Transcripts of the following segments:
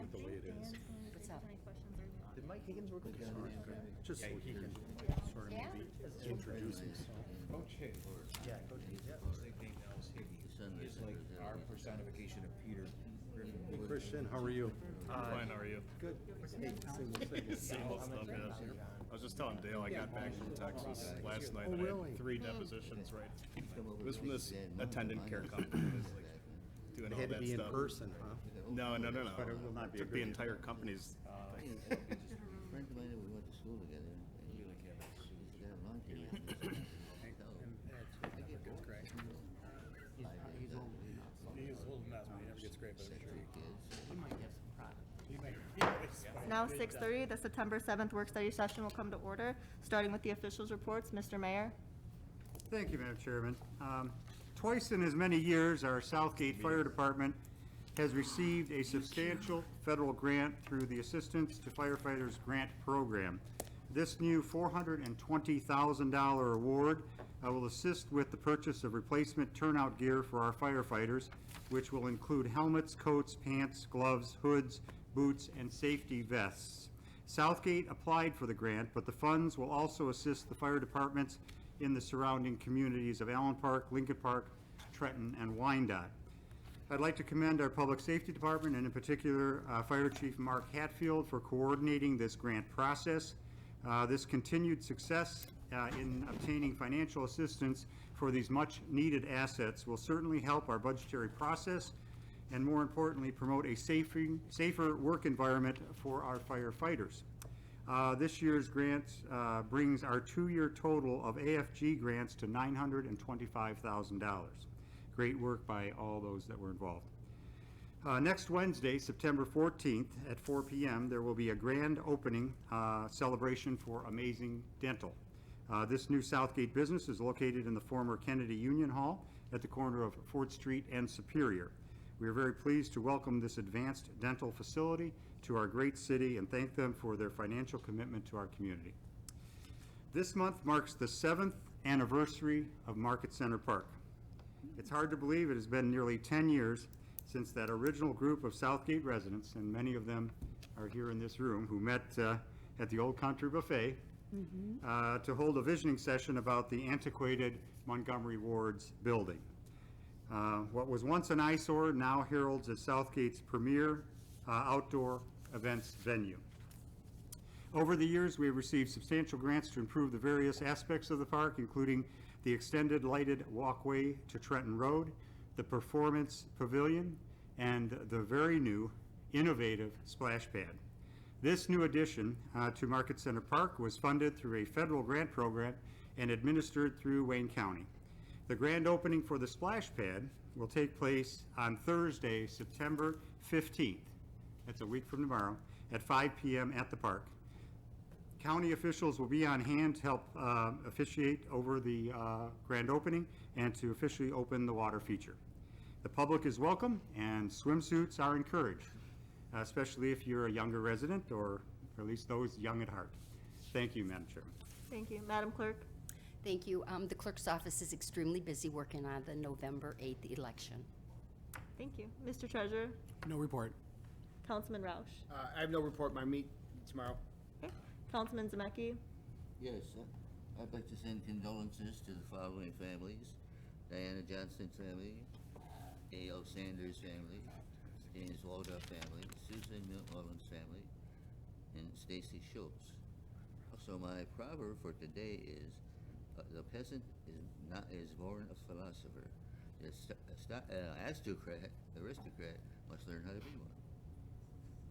like the way it is. What's up? Any questions or in the audience? Did Mike Higgins work with you? Just so he can sort of maybe introduce himself. Coach Higgs. Yeah, Coach Higgins, yeah. His nickname now is Higgy. He's like our personification of Peter Griffin. Hey Christian, how are you? Fine, how are you? Good. Hey, Same old stuff, yeah. I was just telling Dale I got back from Texas last night and I really? had 3 depositions, right? It was from this attendant care company that was like doing It all had to that be in stuff. person, huh? No. But it will not be a Took the good- entire company's thing. Friend of mine that we went to school together. And he like got a lawn care. He's old. He's old enough, but he never gets great, but I'm sure You might have some product. he might. Now 6:30, the September 7th work study session will come to order, starting with the officials' reports. Mr. Mayor? Thank you, Madam Chairman. Twice in as many years, our Southgate Fire Department has received a substantial federal grant through the Assistance to Firefighters Grant Program. This new $420,000 award will assist with the purchase of replacement turnout gear for our firefighters, which will include helmets, coats, pants, gloves, hoods, boots, and safety vests. Southgate applied for the grant, but the funds will also assist the fire departments in the surrounding communities of Allen Park, Lincoln Park, Trenton, and Wyandotte. I'd like to commend our Public Safety Department, and in particular, Fire Chief Mark Hatfield, for coordinating this grant process. This continued success in obtaining financial assistance for these much-needed assets will certainly help our budgetary process and, more importantly, promote a safer work environment for our firefighters. This year's grant brings our 2-year total of AFG grants to $925,000. Great work by all those that were involved. Next Wednesday, September 14th at 4 p.m., there will be a grand opening celebration for Amazing Dental. This new Southgate business is located in the former Kennedy Union Hall at the corner of Fort Street and Superior. We are very pleased to welcome this advanced dental facility to our great city and thank them for their financial commitment to our community. This month marks the 7th anniversary of Market Center Park. It's hard to believe it has been nearly 10 years since that original group of Southgate residents, and many of them are here in this room, who met at the Old Country Buffet to hold a visioning session about the antiquated Montgomery Ward's building. What was once an eyesore now heralds as Southgate's premier outdoor events venue. Over the years, we have received substantial grants to improve the various aspects of the park, including the extended lighted walkway to Trenton Road, the Performance Pavilion, and the very new, innovative splash pad. This new addition to Market Center Park was funded through a federal grant program and administered through Wayne County. The grand opening for the splash pad will take place on Thursday, September 15th. That's a week from tomorrow, at 5 p.m. at the park. County officials will be on hand to help officiate over the grand opening and to officially open the water feature. The public is welcome and swimsuits are encouraged, especially if you're a younger resident or at least those young at heart. Thank you, Madam Chairman. Thank you. Madam Clerk? Thank you. The clerk's office is extremely busy working on the November 8th election. Thank you. Mr. Treasurer? No report. Councilman Roush? I have no report. My meet tomorrow. Okay. Councilman Zemecki? Yes, I'd like to send condolences to the following families: Diana Johnson's family, A.L. Sanders' family, James Waldup family, Susan Mullen's family, and Stacy Schultz. Also, my proverb for today is, the peasant is born a philosopher. The aristocrat must learn how to be one.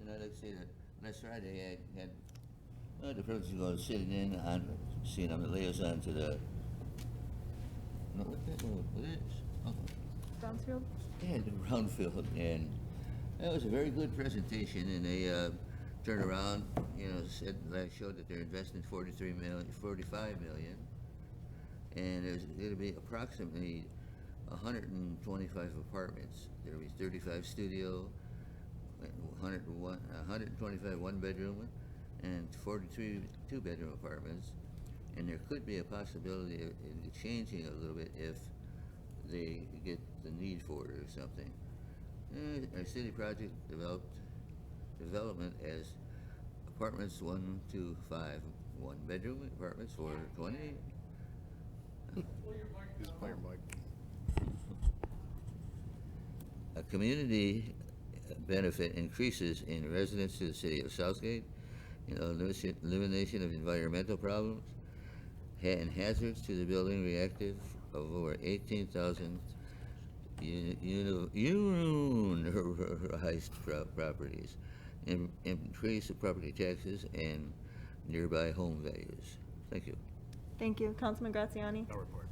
And I'd like to say that last Friday I had the privilege of going sitting in on, seeing I'm the liaison to the, no, what is? Oh. Brownsfield? Yeah, the Brownfield, and that was a very good presentation, and they turned around, they showed that they're investing $45 million, and it'll be approximately 125 apartments. There'll be 35 studio, 125 one-bedroom, and 43 two-bedroom apartments, and there could be a possibility of it changing a little bit if they get the need for it or something. Our city project developed development as apartments 1 to 5, 1-bedroom apartments for 20. Use player mic. A community benefit increases in residents to the city of Southgate, elimination of environmental problems, and hazards to the building reactive of over 18,000 unionized properties, increase of property taxes and nearby home values. Thank you. Thank you. Councilman Graziani? No report.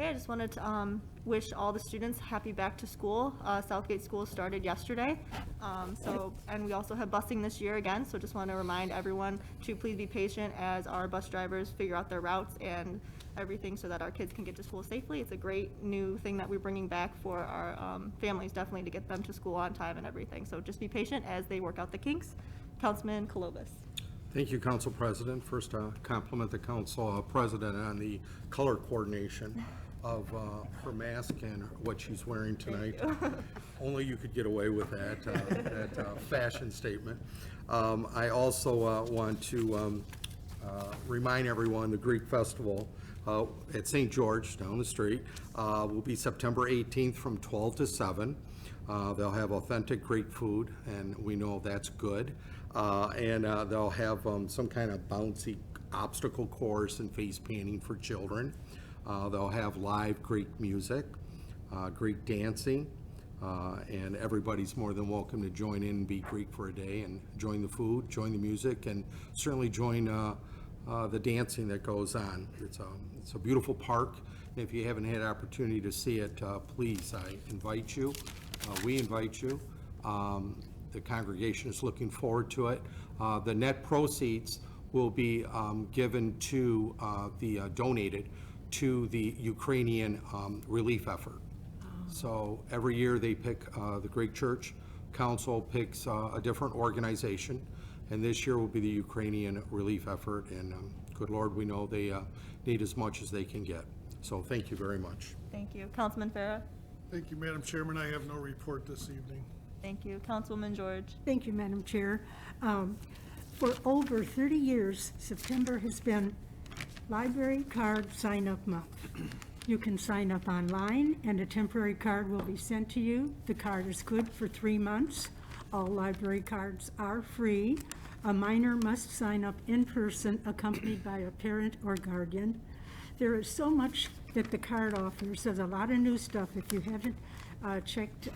Okay, I just wanted to wish all the students happy back to school. Southgate School started yesterday. And we also have busing this year again, so just want to remind everyone to please be patient as our bus drivers figure out their routes and everything so that our kids can get to school safely. It's a great new thing that we're bringing back for our families, definitely to get them to school on time and everything. So just be patient as they work out the kinks. Councilman Kalobas. Thank you, Council President. First, compliment the Council President on the color coordination of her mask and what she's wearing tonight. Only you could get away with that, that fashion statement. I also want to remind everyone the Greek Festival at St. George down the street will be September 18th from 12 to 7. They'll have authentic Greek food, and we know that's good. And they'll have some kind of bouncy obstacle course and face painting for children. They'll have live Greek music, Greek dancing, and everybody's more than welcome to join in and be Greek for a day and join the food, join the music, and certainly join the dancing that goes on. It's a beautiful park. If you haven't had an opportunity to see it, please, I invite you. We invite you. The congregation is looking forward to it. The net proceeds will be given to donated to the Ukrainian relief effort. So every year they pick, the Greek Church Council picks a different organization, and this year will be the Ukrainian relief effort, and good Lord, we know they need as much as they can get. So thank you very much. Thank you. Councilman Farah? Thank you, Madam Chairman. I have no report this evening. Thank you. Councilwoman George? Thank you, Madam Chair. For over 30 years, September has been Library Card Sign-Up Month. You can sign up online, and a temporary card will be sent to you. The card is good for 3 months. All library cards are free. A minor must sign up in person, accompanied by a parent or guardian. There is so much that the card offers. There's a lot of new stuff. If you haven't checked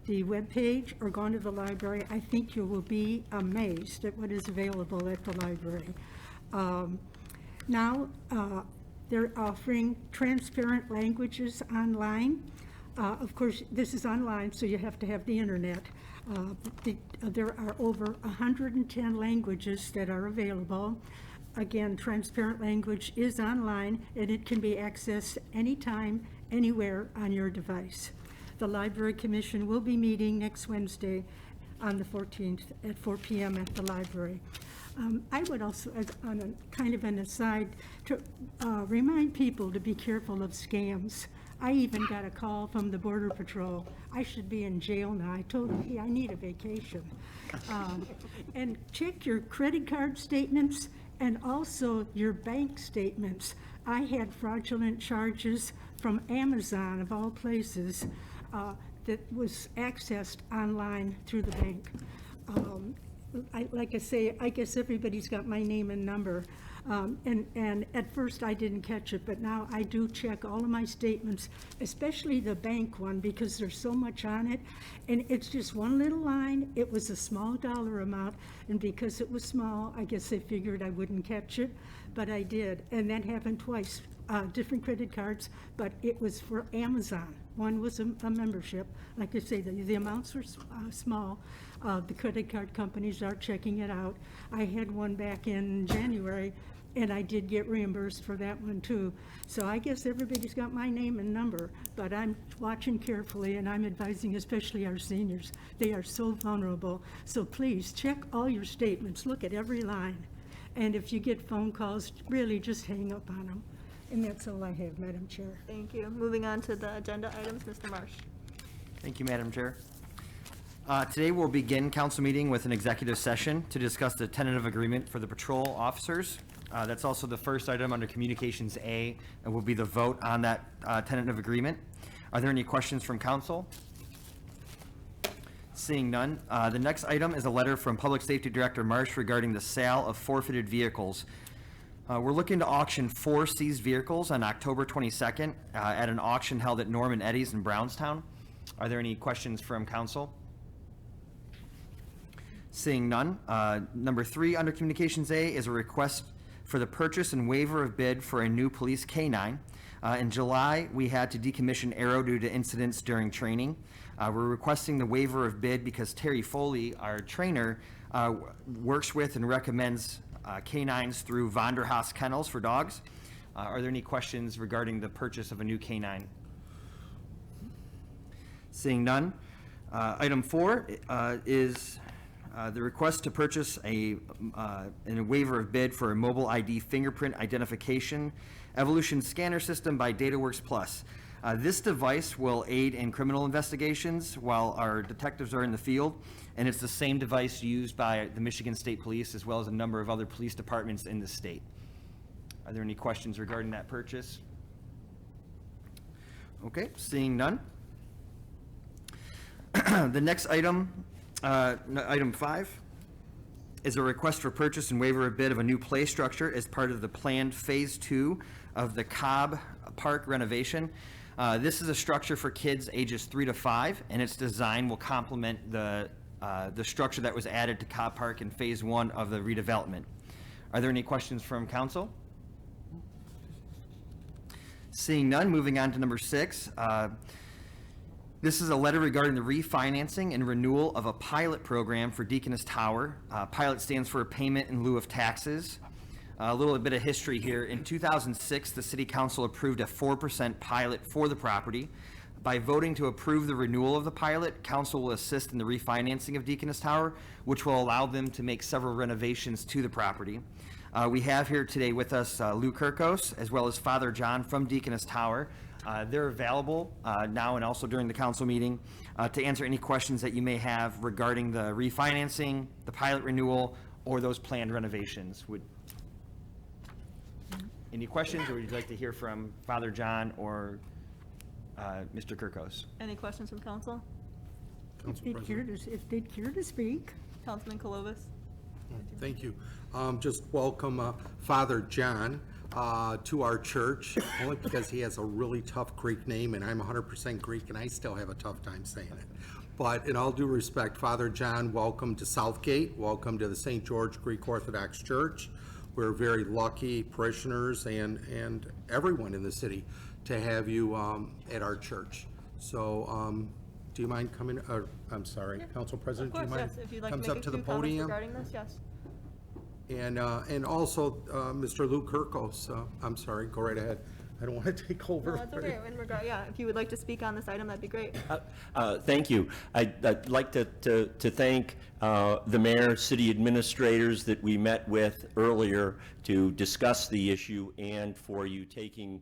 the webpage or gone to the library, I think you will be amazed at what is available at the library. Now, they're offering transparent languages online. Of course, this is online, so you have to have the internet. There are over 110 languages that are available. Again, transparent language is online, and it can be accessed anytime, anywhere on your device. The Library Commission will be meeting next Wednesday on the 14th at 4 p.m. at the library. I would also, as on a kind of an aside, to remind people to be careful of scams. I even got a call from the Border Patrol. I should be in jail now. I told them, hey, I need a vacation. And check your credit card statements and also your bank statements. I had fraudulent charges from Amazon, of all places, that was accessed online through the bank. Like I say, I guess everybody's got my name and number. And at first I didn't catch it, but now I do check all of my statements, especially the bank one, because there's so much on it. And it's just one little line. It was a small dollar amount, and because it was small, I guess they figured I wouldn't catch it, but I did. And that happened twice, different credit cards, but it was for Amazon. One was a membership. Like I say, the amounts were small. The credit card companies are checking it out. I had one back in January, and I did get reimbursed for that one too. So I guess everybody's got my name and number, but I'm watching carefully, and I'm advising especially our seniors. They are so vulnerable. So please check all your statements, look at every line. And if you get phone calls, really just hang up on them. And that's all I have, Madam Chair. Thank you. Moving on to the agenda items, Mr. Marsh. Thank you, Madam Chair. Today we'll begin council meeting with an executive session to discuss the tentative agreement for the patrol officers. That's also the first item under Communications A, and will be the vote on that tentative agreement. Are there any questions from council? Seeing none. The next item is a letter from Public Safety Director Marsh regarding the sale of forfeited vehicles. We're looking to auction 4 seized vehicles on October 22nd at an auction held at Norman Eddy's in Brownstown. Are there any questions from council? Seeing none. Number 3 under Communications A is a request for the purchase and waiver of bid for a new police K-9. In July, we had to decommission Arrow due to incidents during training. We're requesting the waiver of bid because Terry Foley, our trainer, works with and recommends K-9s through Vonderhaus Kennels for dogs. Are there any questions regarding the purchase of a new K-9? Seeing none. Item 4 is the request to purchase a waiver of bid for a mobile ID fingerprint identification evolution scanner system by DataWorks Plus. This device will aid in criminal investigations while our detectives are in the field, and it's the same device used by the Michigan State Police as well as a number of other police departments in the state. Are there any questions regarding that purchase? Okay, seeing none. The next item, item 5, is a request for purchase and waiver of bid of a new play structure as part of the planned Phase 2 of the Cobb Park renovation. This is a structure for kids ages 3 to 5, and its design will complement the structure that was added to Cobb Park in Phase 1 of the redevelopment. Are there any questions from council? Seeing none, moving on to number 6. This is a letter regarding the refinancing and renewal of a pilot program for Deaconess Tower. Pilot stands for payment in lieu of taxes. A little bit of history here. In 2006, the City Council approved a 4% pilot for the property. By voting to approve the renewal of the pilot, Council will assist in the refinancing of Deaconess Tower, which will allow them to make several renovations to the property. We have here today with us Lou Kirkos, as well as Father John from Deaconess Tower. They're available now and also during the council meeting to answer any questions that you may have regarding the refinancing, the pilot renewal, or those planned renovations. Any questions, or would you like to hear from Father John or Mr. Kirkos? Any questions from council? Council If they'd care to speak. Councilman Calovis? Thank you. Just welcome Father John to our church, only because he has a really tough Greek name, and I'm 100% Greek, and I still have a tough time saying it. But in all due respect, Father John, welcome to Southgate. Welcome to the St. George Greek Orthodox Church. We're very lucky parishioners and everyone in the city to have you at our church. So do you mind coming, I'm sorry, Council President, do you mind? Of course, yes, if you'd like to comes make up a to the few comments podium? regarding this, yes. And also, Mr. Lou Kirkos, I'm sorry, go right ahead. I don't want to take over. No, that's okay. In regard, yeah, if you would like to speak on this item, that'd be great. Thank you. I'd like to thank the mayor, city administrators that we met with earlier to discuss the issue, and for you taking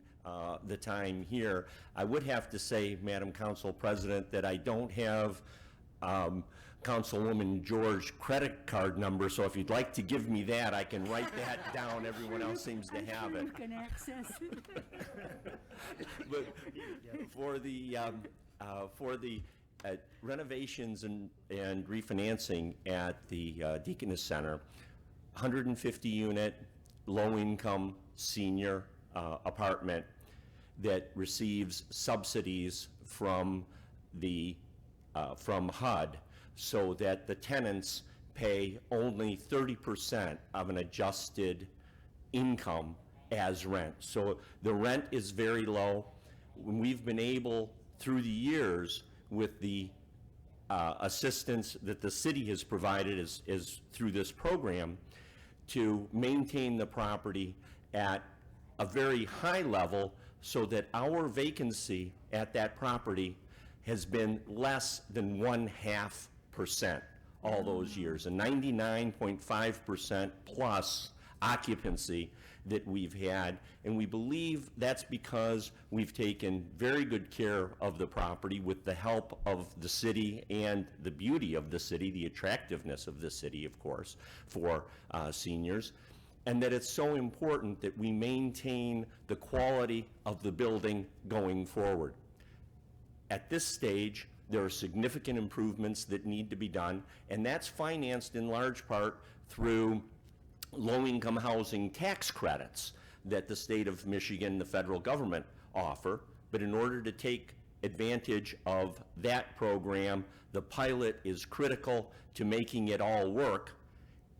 the time here. I would have to say, Madam Council President, that I don't have Councilwoman George credit card number, so if you'd like to give me that, I can write that down. Everyone else seems to have it. You can access it. But for the renovations and refinancing at the Deaconess Center, 150-unit, low-income senior apartment that receives subsidies from HUD, so that the tenants pay only 30% of an adjusted income as rent. So the rent is very low. We've been able, through the years, with the assistance that the city has provided is through this program, to maintain the property at a very high level so that our vacancy at that property has been less than 0.5% all those years, and 99.5% plus occupancy that we've had, and we believe that's because we've taken very good care of the property with the help of the city and the beauty of the city, the attractiveness of the city, of course, for seniors, and that it's so important that we maintain the quality of the building going forward. At this stage, there are significant improvements that need to be done, and that's financed in large part through low-income housing tax credits that the state of Michigan, the federal government, offer. But in order to take advantage of that program, the pilot is critical to making it all work,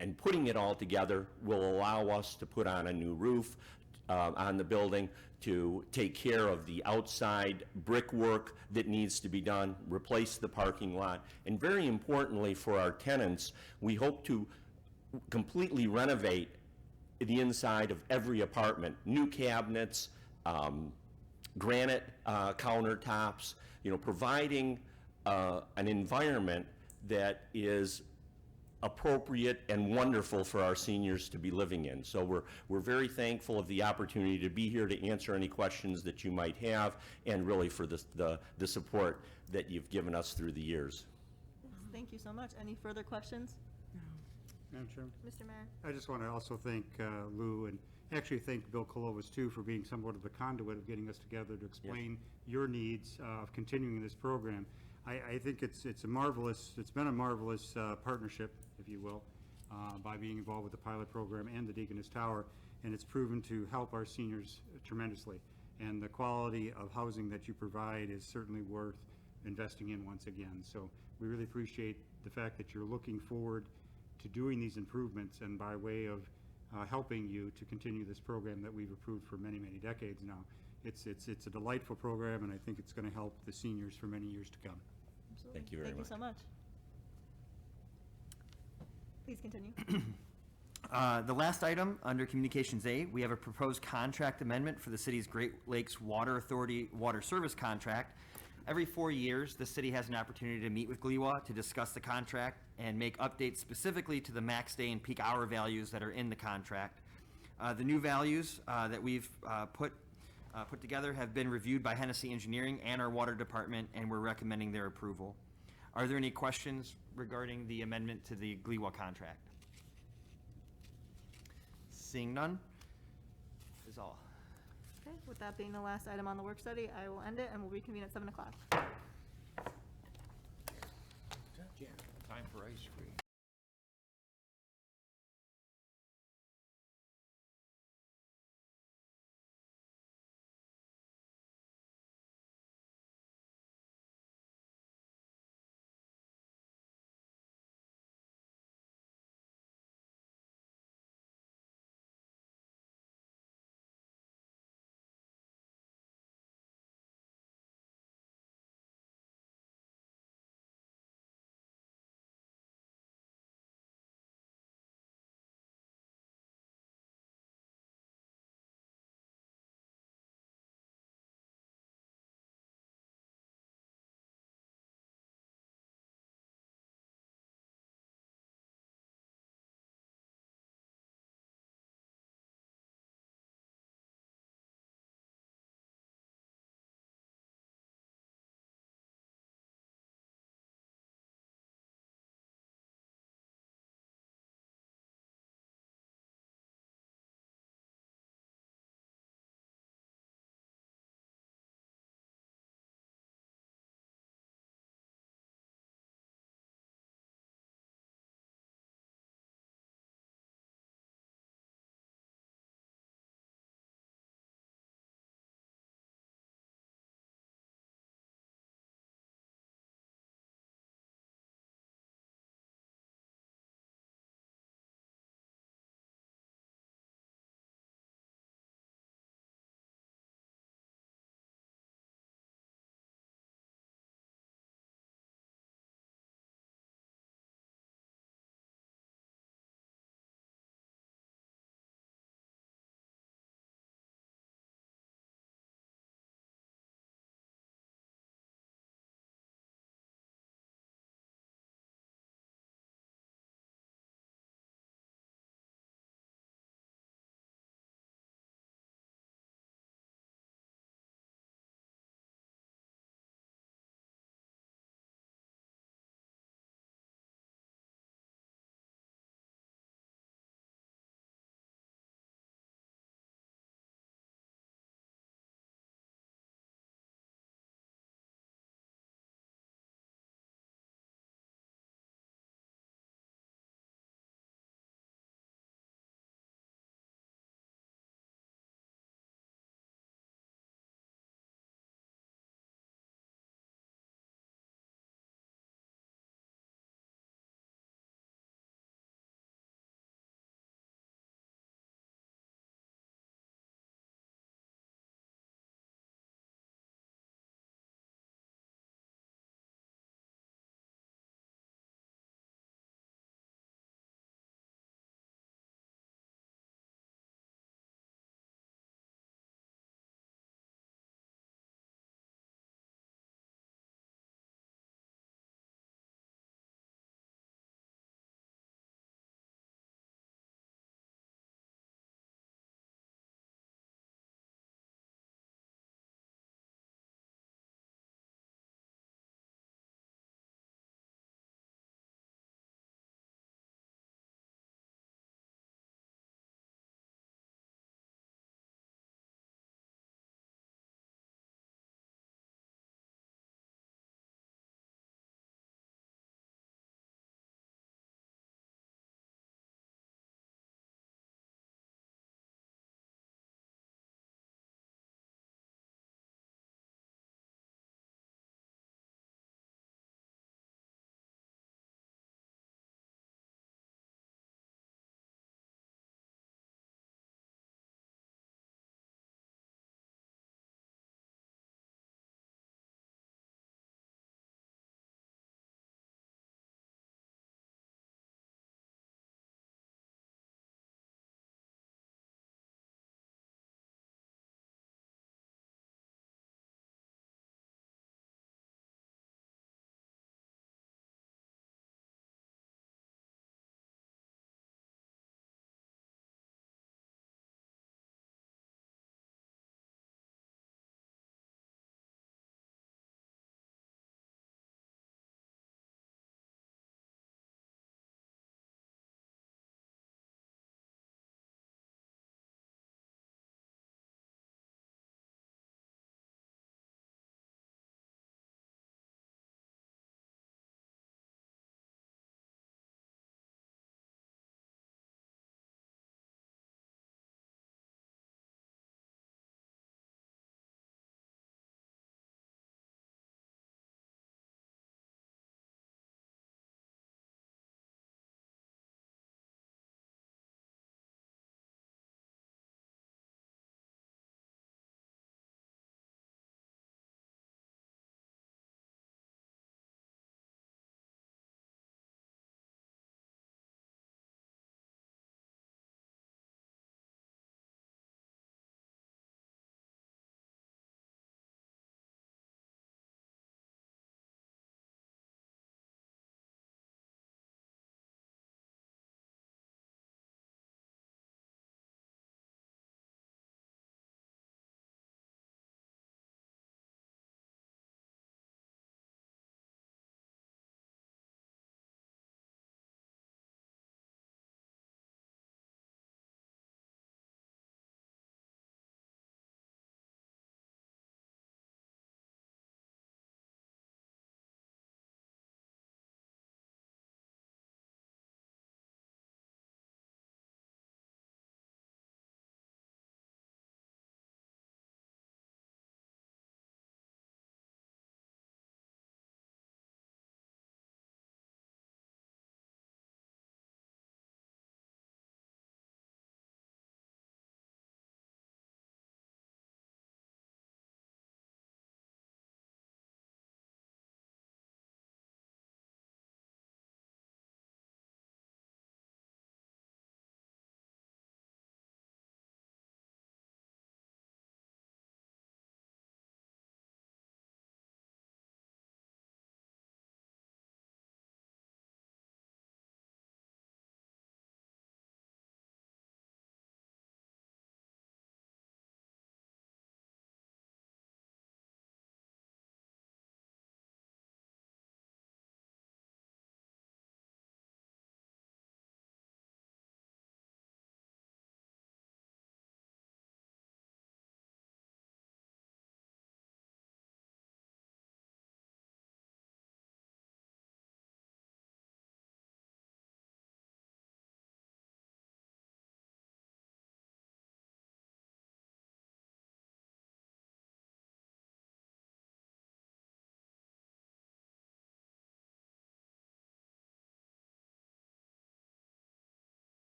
and putting it all together will allow us to put on a new roof on the building, to take care of the outside brickwork that needs to be done, replace the parking lot, and very importantly for our tenants, we hope to completely renovate the inside of every apartment. New cabinets, granite countertops, providing an environment that is appropriate and wonderful for our seniors to be living in. So we're very thankful of the opportunity to be here to answer any questions that you might have, and really for the support that you've given us through the years. Thank you so much. Any further questions? Madam Chairman? Mr. Mayor? I just want to also thank Lou, and actually thank Bill Kolovas too, for being somewhat of the conduit of getting us together to explain your needs of continuing this program. I think it's been a marvelous partnership, if you will, by being involved with the pilot program and the Deaconess Tower, and it's proven to help our seniors tremendously. And the quality of housing that you provide is certainly worth investing in once again. So we really appreciate the fact that you're looking forward to doing these improvements, and by way of helping you to continue this program that we've approved for many, many decades now. It's a delightful program, and I think it's going to help the seniors for many years to come. Absolutely. Thank you very much. Thank you so much. Please continue. The last item under Communications A, we have a proposed contract amendment for the city's Great Lakes Water Authority water service contract. Every 4 years, the city has an opportunity to meet with GLEWA to discuss the contract and make updates specifically to the max day and peak hour values that are in the contract. The new values that we've put together have been reviewed by Hennessy Engineering and our water department, and we're recommending their approval. Are there any questions regarding the amendment to the GLEWA contract? Seeing none, is all. Okay, with that being the last item on the work study, I will end it and we'll reconvene at 7 o'clock. Time for ice cream.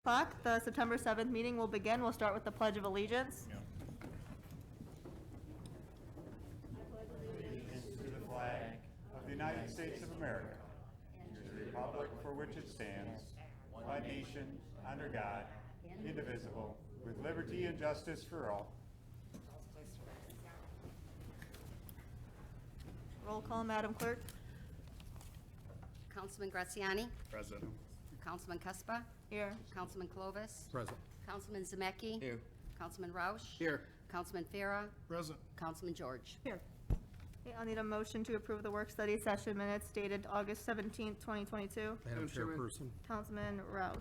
o'clock. The September 7th meeting will begin. We'll start with the Pledge of Allegiance. Allegiance to the flag of the United States of America, and to the republic for which it stands, one nation, under God, indivisible, with liberty and justice for all. Roll call, Madam Clerk. Councilman Graziani? Present. Councilman Cuspa? Here. Councilman Clovis? Present. Councilman Zemecki? Here. Councilman Roush? Here. Councilman Farah? Present. Councilman George? Here. Okay, I'll need a motion to approve the work-study session minutes dated August 17th, 2022. Madam Chairman. Chairperson, Councilman Roush.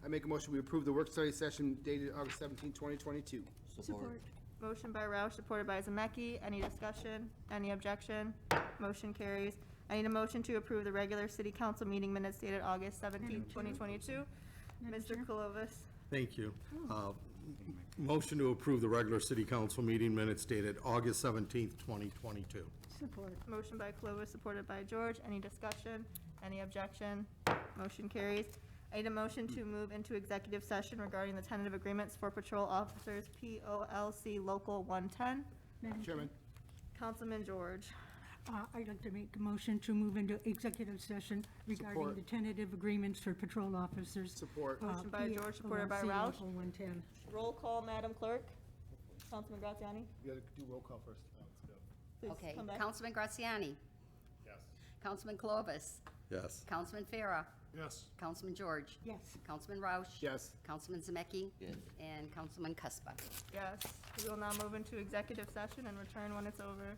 I make a motion, we approve the work-study session dated August 17, 2022. Support. Motion by Roush, supported by Zemecki. Any discussion? Any objection? Motion carries. I need a motion to approve the regular city council meeting minutes dated August 17th, 2022. Mr. Clovis. thank you. Motion to approve the regular city council meeting minutes dated August 17th, 2022. Support. Motion by Clovis, supported by George. Any discussion? Any objection? Motion carries. I need a motion to move into executive session regarding the tentative agreements for patrol officers, POLC Local 110. Chairman. Councilman George. I'd like to make a motion to move into executive session regarding Support. the tentative agreements for patrol officers. Support. Motion by George, supported by POLC Roush. Local 110. Roll call, Madam Clerk. Councilman Graziani. You gotta do roll call first. Let's go. Please Okay. come back. Councilman Graziani? Yes. Councilman Clovis? Yes. Councilman Farah? Yes. Councilman George? Yes. Councilman Roush? Yes. Councilman Zemecki? Yes. And Councilman Cuspa? Yes. We will now move into executive session and return when it's over.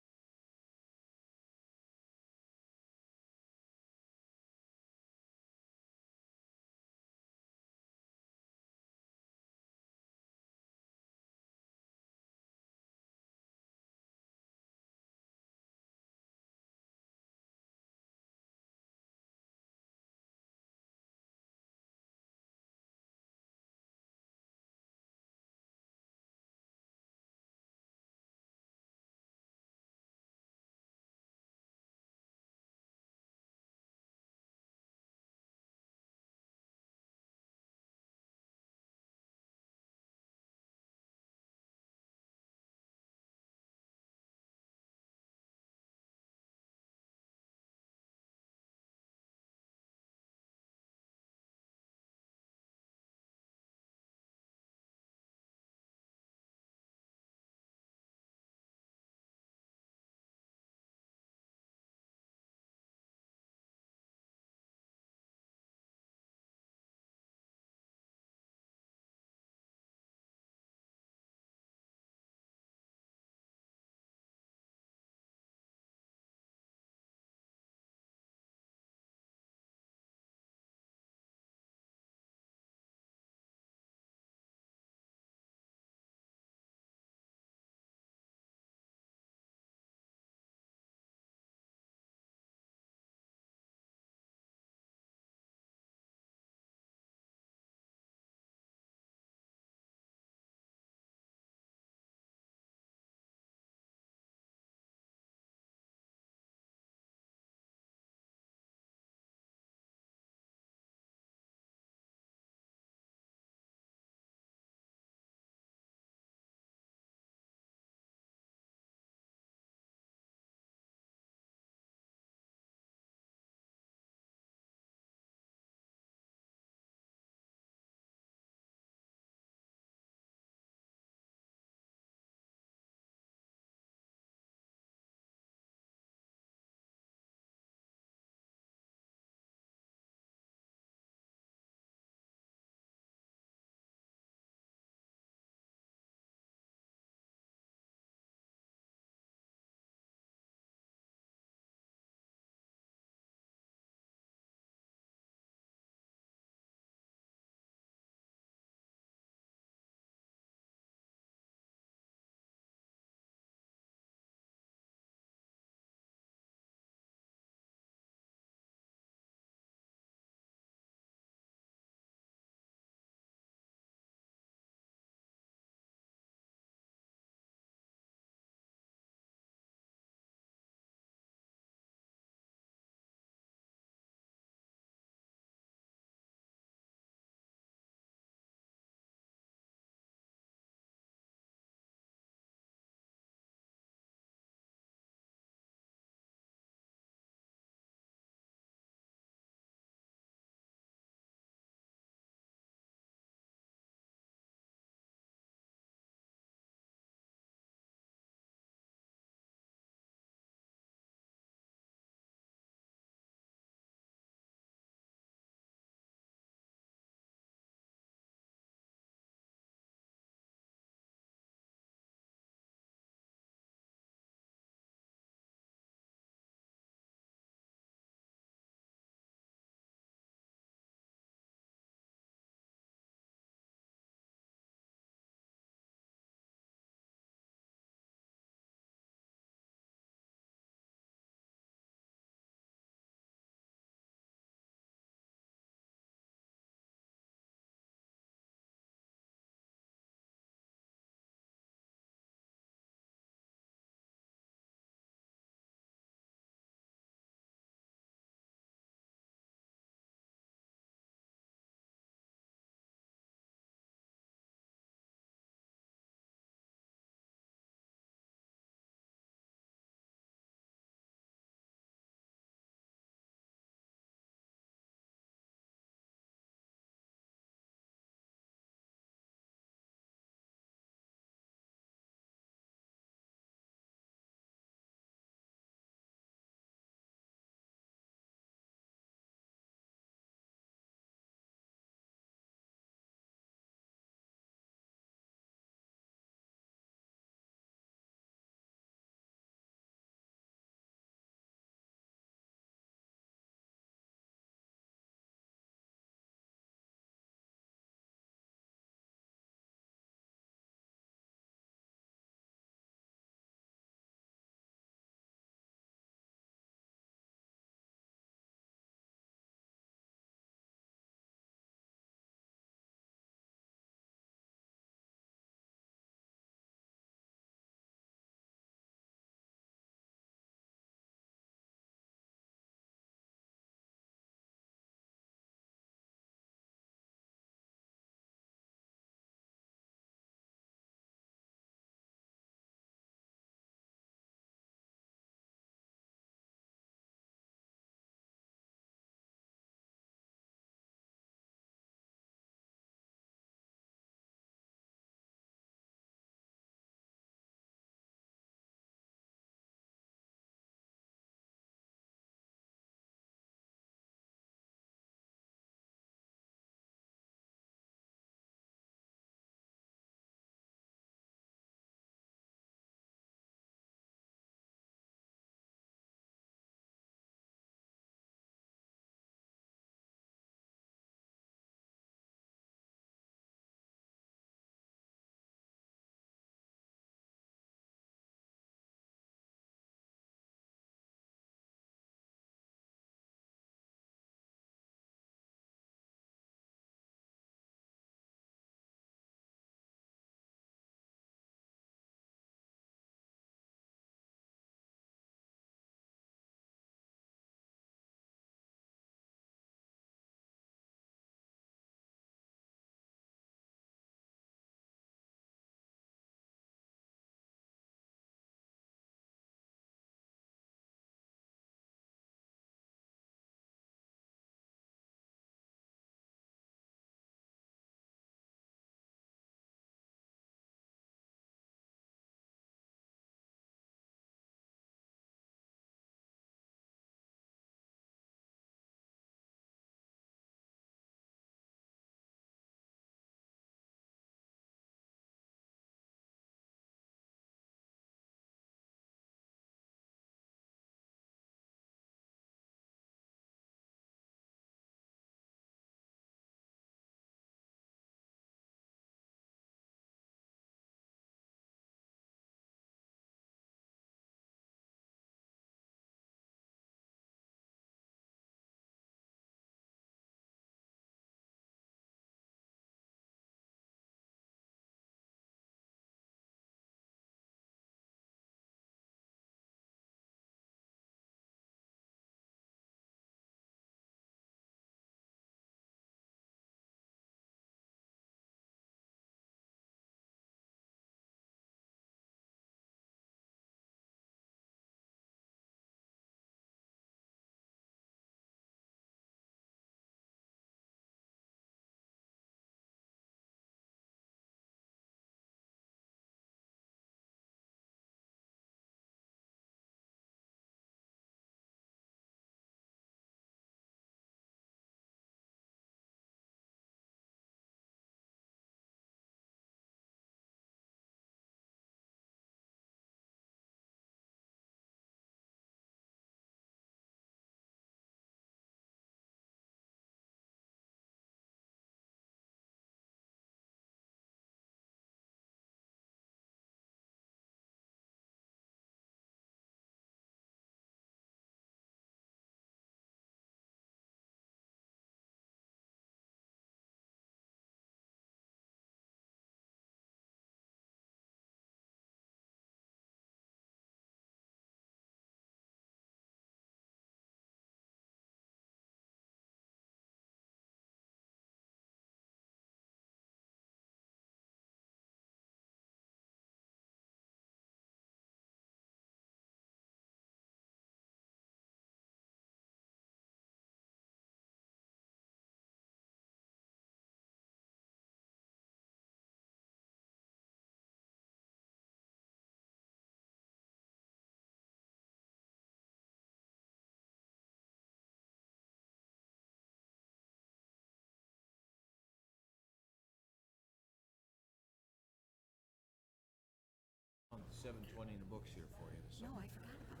720 in the books here for you this No, summer. I forgot about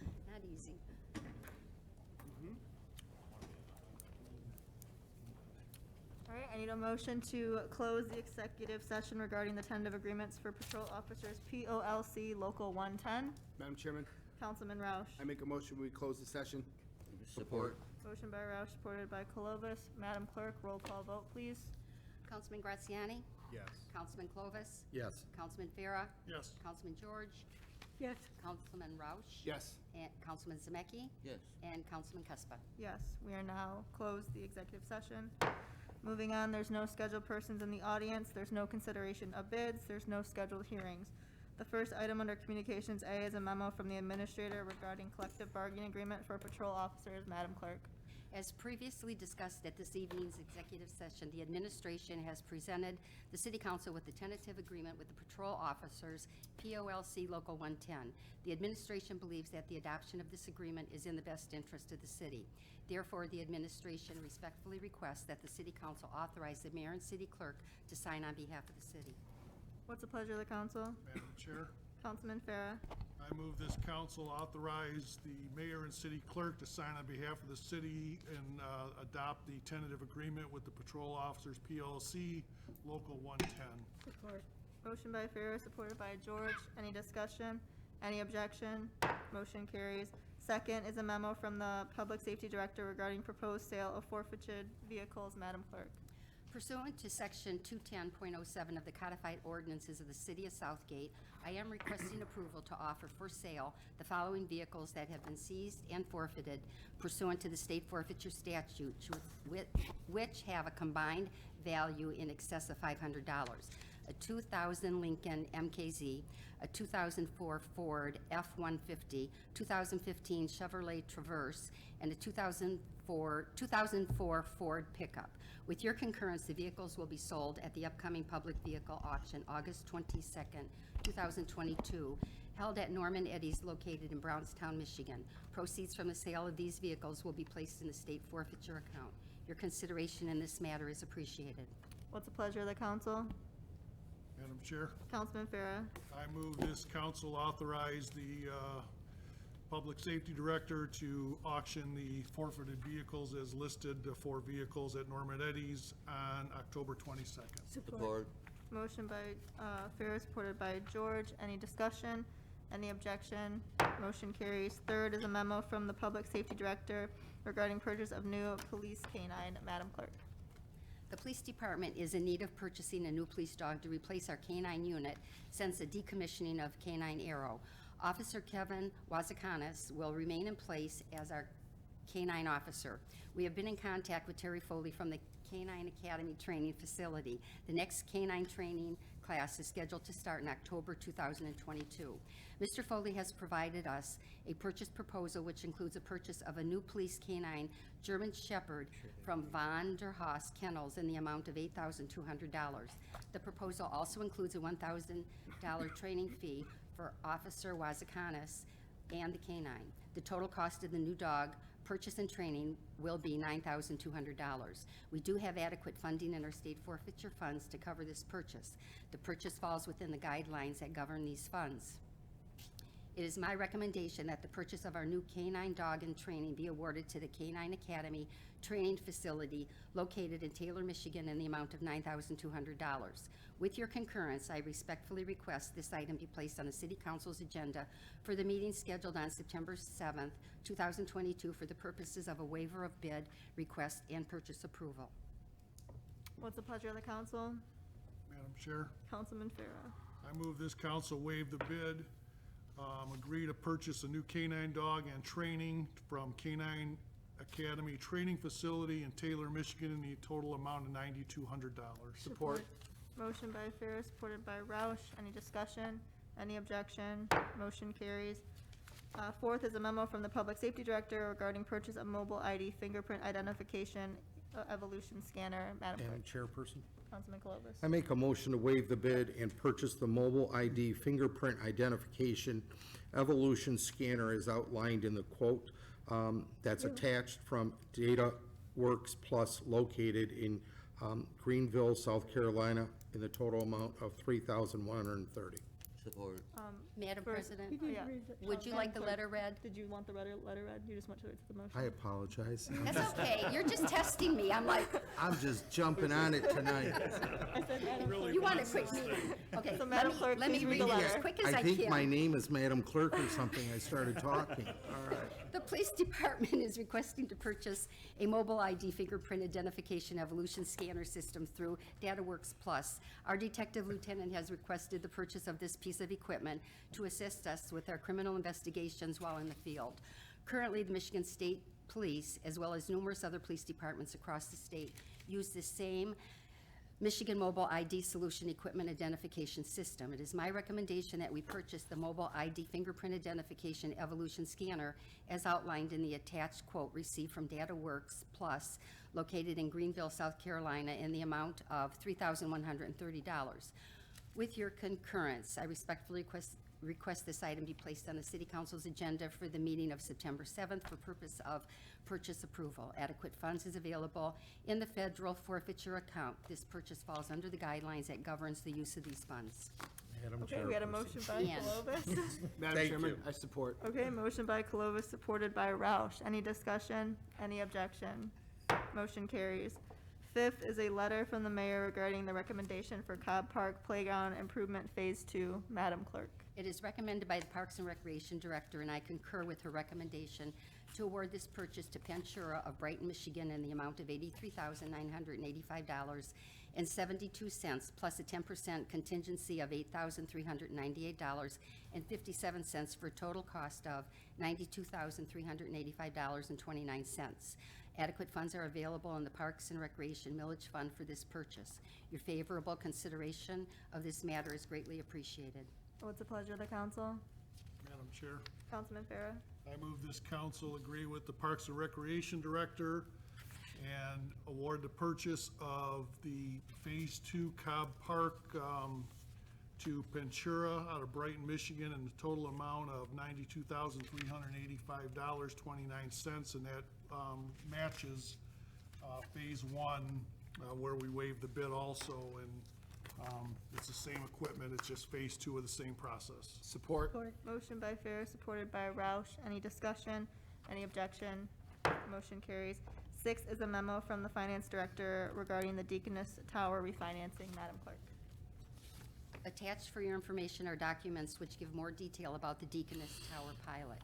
that. Not easy. All right, I need a motion to close the executive session regarding the tentative agreements for patrol officers, POLC Local 110. Madam Chairman, Councilman Roush. I make a motion, we close the session. Support. Motion by Roush, supported by Clovis. Madam Clerk, roll call vote, please. Councilman Graziani? Yes. Councilman Clovis? Yes. Councilman Farah? Yes. Councilman George? Yes. Councilman Roush? Yes. And Councilman Zemecki? Yes. And Councilman Cuspa. Yes, we are now closed the executive session. Moving on, there's no scheduled persons in the audience, there's no consideration of bids, there's no scheduled hearings. The first item under Communications A is a memo from the administrator regarding collective bargaining agreement for patrol officers. Madam Clerk. As previously discussed at this evening's executive session, the administration has presented the City Council with the tentative agreement with the patrol officers, POLC Local 110. The administration believes that the adoption of this agreement is in the best interest of the city. Therefore, the administration respectfully requests that the City Council authorize the mayor and city clerk to sign on behalf of the city. What's the pleasure of the council? Madam Chair, Councilman Farah. I move this council authorize the mayor and city clerk to sign on behalf of the city and adopt the tentative agreement with the patrol officers, PLC, Local 110. Support. Motion by Farah, supported by George. Any discussion? Any objection? Motion carries. Second is a memo from the Public Safety Director regarding proposed sale of forfeited vehicles. Madam Clerk. Pursuant to Section 210.07 of the codified ordinances of the City of Southgate, I am requesting approval to offer for sale the following vehicles that have been seized and forfeited pursuant to the state forfeiture statute, which have a combined value in excess of $500. A 2000 Lincoln MKZ, a 2004 Ford F-150, 2015 Chevrolet Traverse, and a 2004 Ford pickup. With your concurrence, the vehicles will be sold at the upcoming public vehicle auction, August 22nd, 2022, held at Norman Eddy's located in Brownstown, Michigan. Proceeds from the sale of these vehicles will be placed in the state forfeiture account. Your consideration in this matter is appreciated. What's the pleasure of the council? Madam Chair, Councilman Farah. I move this council authorize the Public Safety Director to auction the forfeited vehicles as listed, the 4 vehicles at Norman Eddy's on October 22nd. Support. Motion by Farah, supported by George. Any discussion? Any objection? Motion carries. Third is a memo from the Public Safety Director regarding purchase of new police canine. Madam Clerk. The police department is in need of purchasing a new police dog to replace our canine unit since the decommissioning of Canine Arrow. Officer Kevin Wazakanis will remain in place as our canine officer. We have been in contact with Terry Foley from the Canine Academy Training Facility. The next canine training class is scheduled to start in October 2022. Mr. Foley has provided us a purchase proposal which includes a purchase of a new police canine German Shepherd from Von der Haas Kennels in the amount of $8,200. The proposal also includes a $1,000 training fee for Officer Wazakanis and the canine. The total cost of the new dog purchase and training will be $9,200. We do have adequate funding in our state forfeiture funds to cover this purchase. The purchase falls within the guidelines that govern these funds. It is my recommendation that the purchase of our new canine dog in training be awarded to the Canine Academy Training Facility located in Taylor, Michigan in the amount of $9,200. With your concurrence, I respectfully request this item be placed on the City Council's agenda for the meeting scheduled on September 7th, 2022 for the purposes of a waiver of bid, request, and purchase approval. What's the pleasure of the council? Madam Chair, Councilman Farah. I move this council waive the bid, agree to purchase a new canine dog and training from Canine Academy Training Facility in Taylor, Michigan, in the total amount of $9,200. Support. Motion by Farah, supported by Roush. Any discussion? Any objection? Motion carries. Fourth is a memo from the Public Safety Director regarding purchase of mobile ID fingerprint identification evolution scanner. Madam And Clerk. Chairperson? Councilman Clovis. I make a motion to waive the bid and purchase the mobile ID fingerprint identification evolution scanner as outlined in the quote that's attached from DataWorks Plus located in Greenville, South Carolina, in the total amount of $3,130. Support. Madam For- President, Yeah. would you like the letter read? Did you want the letter read? You just went to the motion? I apologize. That's okay, you're just testing me, I'm like, I'm just jumping on it tonight. I said Madam you want a quick meeting? Okay, So, Madam Clerk, let me please read read the it letter. as quick as I I think my can. name is Madam Clerk or something. I started talking. All right. The police department is requesting to purchase a mobile ID fingerprint identification evolution scanner system through DataWorks Plus. Our detective lieutenant has requested the purchase of this piece of equipment to assist us with our criminal investigations while in the field. Currently, the Michigan State Police, as well as numerous other police departments across the state, use the same Michigan Mobile ID Solution Equipment Identification System. It is my recommendation that we purchase the Mobile ID Fingerprint Identification Evolution Scanner as outlined in the attached quote received from DataWorks Plus, located in Greenville, South Carolina, in the amount of $3,130. With your concurrence, I respectfully request this item be placed on the City Council's agenda for the meeting of September 7th for purpose of purchase approval. Adequate funds is available in the federal forfeiture account. This purchase falls under the guidelines that governs the use of these funds. Madam Okay, we had a Chairperson. motion by Ian. Clovis. Madam Thank Chairman, you. I support. Okay, motion by Clovis, supported by Roush. Any discussion? Any objection? Motion carries. Fifth is a letter from the mayor regarding the recommendation for Cobb Park Playground Improvement Phase 2. Madam Clerk. It is recommended by the Parks and Recreation Director, and I concur with her recommendation to award this purchase to Pentura of Brighton, Michigan, in the amount of $83,985.72, plus a 10% contingency of $8,398.57 for a total cost of $92,385.29. Adequate funds are available in the Parks and Recreation Millage Fund for this purchase. Your favorable consideration of this matter is greatly appreciated. What's the pleasure of the council? Madam Chair, Councilman Farah? I move this council agree with the Parks and Recreation Director and award the purchase of the Phase 2 Cobb Park to Pentura out of Brighton, Michigan, in the total amount of $92,385.29, and that matches Phase 1, where we waived the bid also, and it's the same equipment, it's just Phase 2 of the same process. Support. Motion by Farah, supported by Roush. Any discussion? Any objection? Motion carries. Six is a memo from the Finance Director regarding the Deaconess Tower refinancing. Madam Clerk. Attached for your information are documents which give more detail about the Deaconess Tower pilot.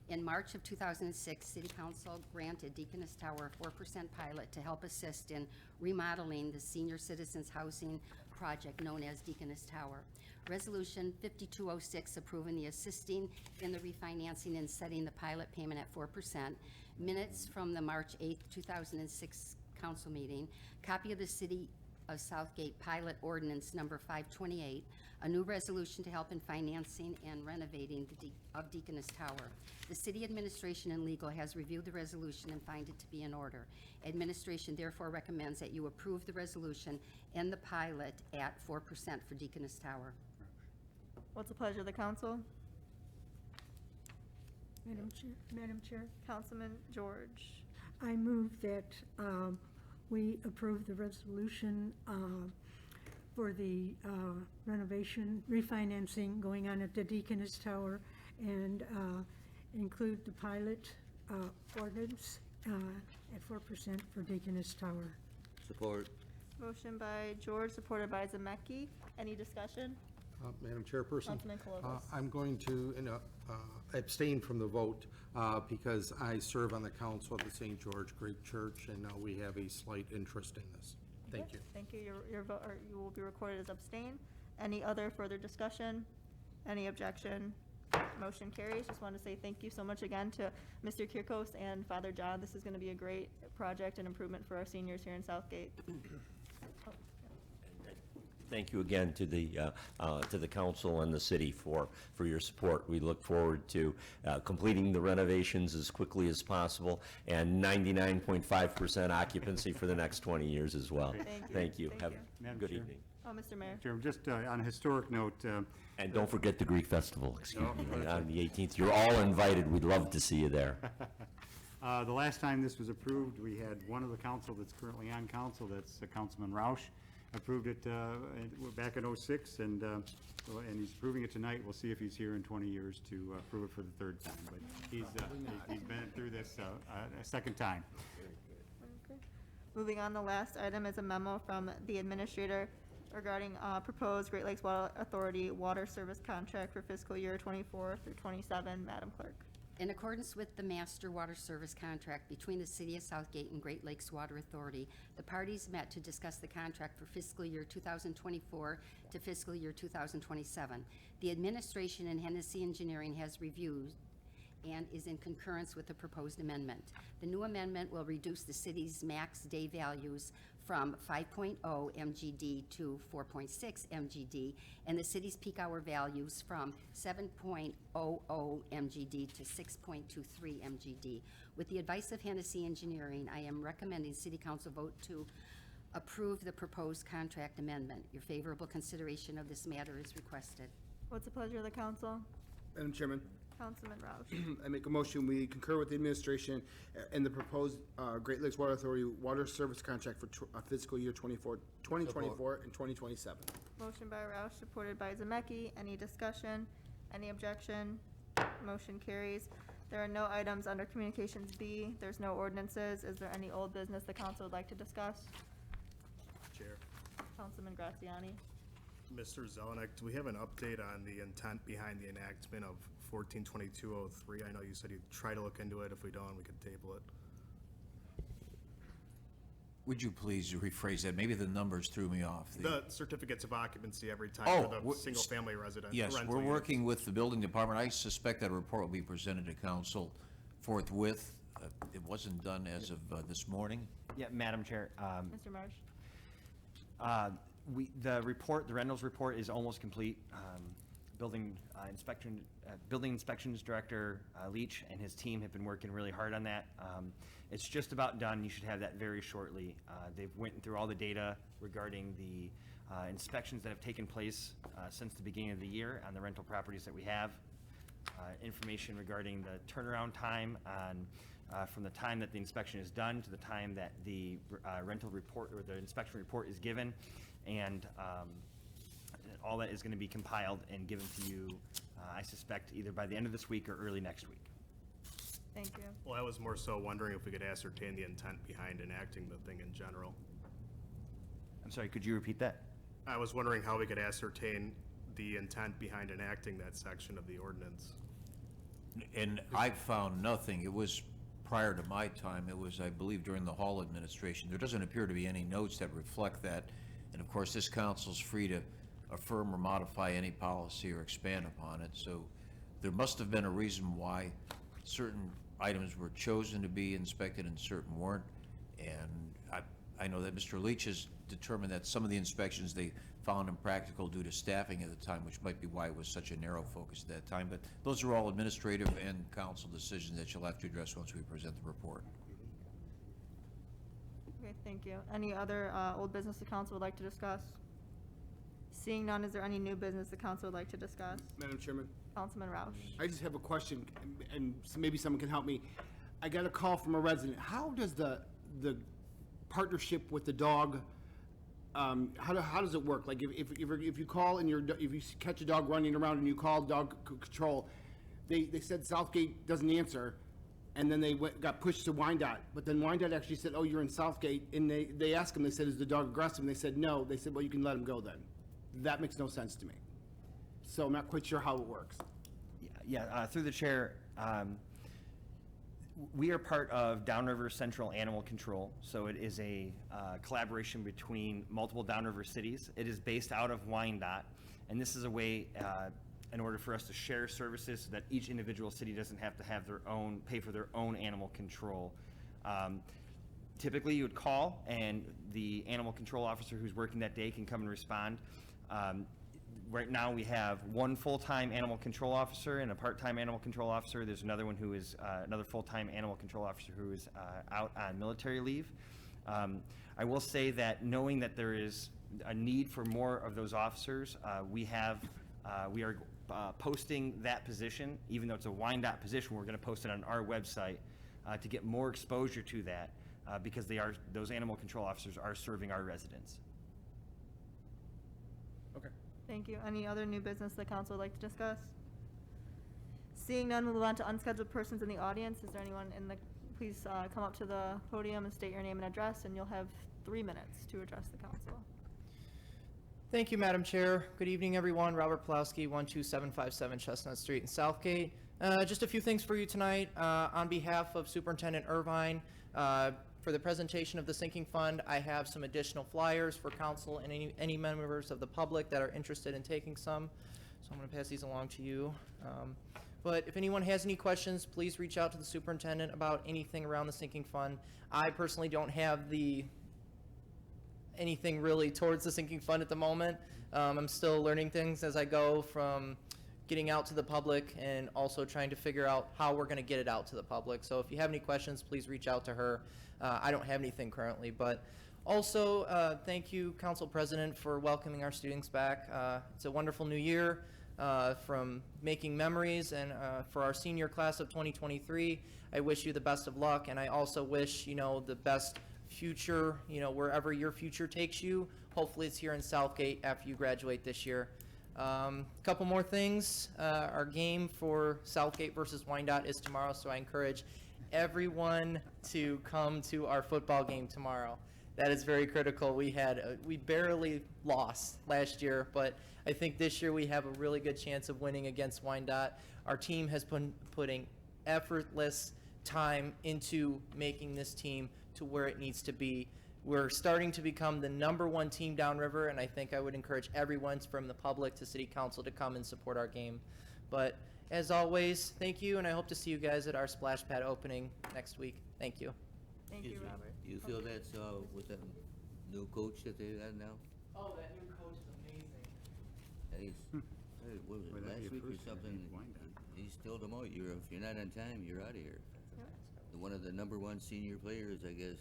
In March of 2006, City Council granted Deaconess Tower a 4% pilot to help assist in remodeling the senior citizens housing project known as Deaconess Tower. Resolution 5206 approving the assisting in the refinancing and setting the pilot payment at 4%. Minutes from the March 8th, 2006 council meeting. Copy of the City of Southgate Pilot Ordinance Number 528, a new resolution to help in financing and renovating of Deaconess Tower. The city administration and legal has reviewed the resolution and find it to be in order. Administration therefore recommends that you approve the resolution and the pilot at 4% for Deaconess Tower. What's the pleasure of the council? Madam Chair, Councilman George. I move that we approve the resolution for the renovation, refinancing going on at the Deaconess Tower, and include the pilot ordinance at 4% for Deaconess Tower. Support. Motion by George, supported by Zemecki. Any discussion? Madam Chairperson? Councilman Colovis. I'm going to abstain from the vote because I serve on the council of the St. George Greek Church, and we have a slight interest in this. Thank you. Thank you. Your vote, or you will be recorded as abstain. Any other further discussion? Any objection? Motion carries. Just want to say thank you so much again to Mr. Kirkos and Father John. This is going to be a great project and improvement for our seniors here in Southgate. Thank you again to the council and the city for your support. We look forward to completing the renovations as quickly as possible and 99.5% occupancy for the next 20 years as well. Thank you. Thank you. Thank Have you. a Madam good Chair. evening. Oh, Mr. Mayor. Chairman, just on a historic note, And don't forget the Greek Festival, excuse me, on the 18th. You're all invited. We'd love to see you there. The last time this was approved, we had one of the council that's currently on council, that's Councilman Roush, approved it back in '06, and he's approving it tonight. We'll see if he's here in 20 years to approve it for the third time, but he's been through this a second time. Okay. Moving on, the last item is a memo from the administrator regarding proposed Great Lakes Water Authority water service contract for fiscal year 24 through 27. Madam Clerk. In accordance with the master water service contract between the City of Southgate and Great Lakes Water Authority, the parties met to discuss the contract for fiscal year 2024 to fiscal year 2027. The administration and Hennessy Engineering has reviewed and is in concurrence with the proposed amendment. The new amendment will reduce the city's max day values from 5.0 MGD to 4.6 MGD, and the city's peak hour values from 7.00 MGD to 6.23 MGD. With the advice of Hennessy Engineering, I am recommending City Council vote to approve the proposed contract amendment. Your favorable consideration of this matter is requested. What's the pleasure of the council? Madam Chairman, Councilman Roush. I make a motion, we concur with the administration and the proposed Great Lakes Water Authority water service contract for fiscal year 2024 and 2027. Motion by Roush, supported by Zemecki. Any discussion? Any objection? Motion carries. There are no items under Communications B. There's no ordinances. Is there any old business the council would like to discuss? Chair. Councilman Graziani. Mr. Zelenak, do we have an update on the intent behind the enactment of 142203? I know you said you'd try to look into it. If we don't, we could table it. Would you please rephrase that? Maybe the numbers threw me off. The certificates of occupancy every time Oh, for the we're- single-family resident. Yes, rental we're units. working with the building department. I suspect that a report will be presented to council forthwith. It wasn't done as of this morning. Yeah, Madam Chair, Mr. Marsh. the report, the Reynolds report is almost complete. Building inspections director Leach and his team have been working really hard on that. It's just about done. You should have that very shortly. They've went through all the data regarding the inspections that have taken place since the beginning of the year on the rental properties that we have. Information regarding the turnaround time on from the time that the inspection is done to the time that the rental report or the inspection report is given, and all that is going to be compiled and given to you, I suspect, either by the end of this week or early next week. Thank you. Well, I was more so wondering if we could ascertain the intent behind enacting the thing in general. I'm sorry, could you repeat that? I was wondering how we could ascertain the intent behind enacting that section of the ordinance. And I found nothing. It was prior to my time. It was, I believe, during the Hall administration. There doesn't appear to be any notes that reflect that. And of course, this council's free to affirm or modify any policy or expand upon it. So there must have been a reason why certain items were chosen to be inspected and certain weren't. And I know that Mr. Leach has determined that some of the inspections they found impractical due to staffing at the time, which might be why it was such a narrow focus at that time. But those are all administrative and council decisions that you'll have to address once we present the report. Okay, thank you. Any other old business the council would like to discuss? Seeing none, is there any new business the council would like to discuss? Madam Chairman, Councilman Roush. I just have a question, and maybe someone can help me. I got a call from a resident. How does the partnership with the dog, how does it work? Like, if you call and if you catch a dog running around and you call dog control, they said Southgate doesn't answer, and then they got pushed to Wyandotte. But then Wyandotte actually said, oh, you're in Southgate, and they asked them, they said, is the dog aggressive? And they said, no. They said, well, you can let him go then. That makes no sense to me. So I'm not quite sure how it works. Yeah, through the chair, we are part of Downriver Central Animal Control, so it is a collaboration between multiple Downriver cities. It is based out of Wyandotte, and this is a way, in order for us to share services so that each individual city doesn't have to have pay for their own animal control. Typically, you would call, and the animal control officer who's working that day can come and respond. Right now, we have one full-time animal control officer and a part-time animal control officer. There's another one who is another full-time animal control officer who is out on military leave. I will say that knowing that there is a need for more of those officers, we are posting that position. Even though it's a Wyandotte position, we're going to post it on our website to get more exposure to that, because those animal control officers are serving our residents. Thank you. Any other new business the council would like to discuss? Seeing none, we'll move on to unscheduled persons in the audience. Is there anyone please come up to the podium and state your name and address, and you'll have 3 minutes to address the council. Thank you, Madam Chair. Good evening, everyone. Robert Pulowski, 12757 Chestnut Street in Southgate. Just a few things for you tonight. On behalf of Superintendent Irvine, for the presentation of the sinking fund, I have some additional flyers for council and any members of the public that are interested in taking some. So I'm going to pass these along to you. But if anyone has any questions, please reach out to the superintendent about anything around the sinking fund. I personally don't have anything really towards the sinking fund at the moment. I'm still learning things as I go, from getting out to the public and also trying to figure out how we're going to get it out to the public. So if you have any questions, please reach out to her. I don't have anything currently, but also thank you, Council President, for welcoming our students back. It's a wonderful new year, from making memories, and for our senior class of 2023, I wish you the best of luck, and I also wish, the best future, wherever your future takes you. Hopefully it's here in Southgate after you graduate this year. Couple more things. Our game for Southgate versus Wyandotte is tomorrow, so I encourage everyone to come to our football game tomorrow. That is very critical. We barely lost last year, but I think this year we have a really good chance of winning against Wyandotte. Our team has been putting effortless time into making this team to where it needs to be. We're starting to become the #1 team downriver, and I think I would encourage everyone from the public to city council to come and support our game. But as always, thank you, and I hope to see you guys at our splash pad opening next week. Thank you. Thank you, Robert. Do you feel that's with the new coach that they got now? Oh, that new coach is amazing. He's, hey, what was it, Well, that'd be last a week or first time something? he's Wyandotte. He's told them all, if you're not on time, you're out of here. One of the #1 senior players, I guess,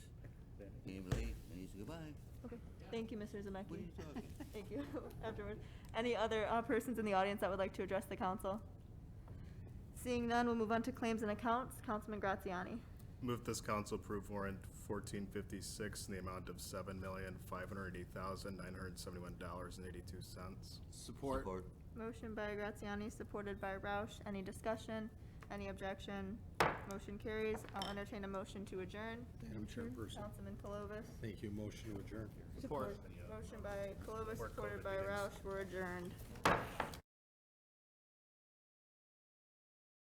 came late, and he said goodbye. Okay. Thank you, Mr. Zemecki. What are you talking? Thank you. Afterwards. Any other persons in the audience that would like to address the council? Seeing none, we'll move on to claims and accounts. Councilman Graziani. Move this council approve warrant 1456 in the amount of $7,580,971.82. Support. Motion by Graziani, supported by Roush. Any discussion? Any objection? Motion carries. I'll entertain a motion to adjourn. Madam Chairperson, Councilman Colovis. thank you. Motion to adjourn. Motion by Colovis, supported by Roush. We're adjourned.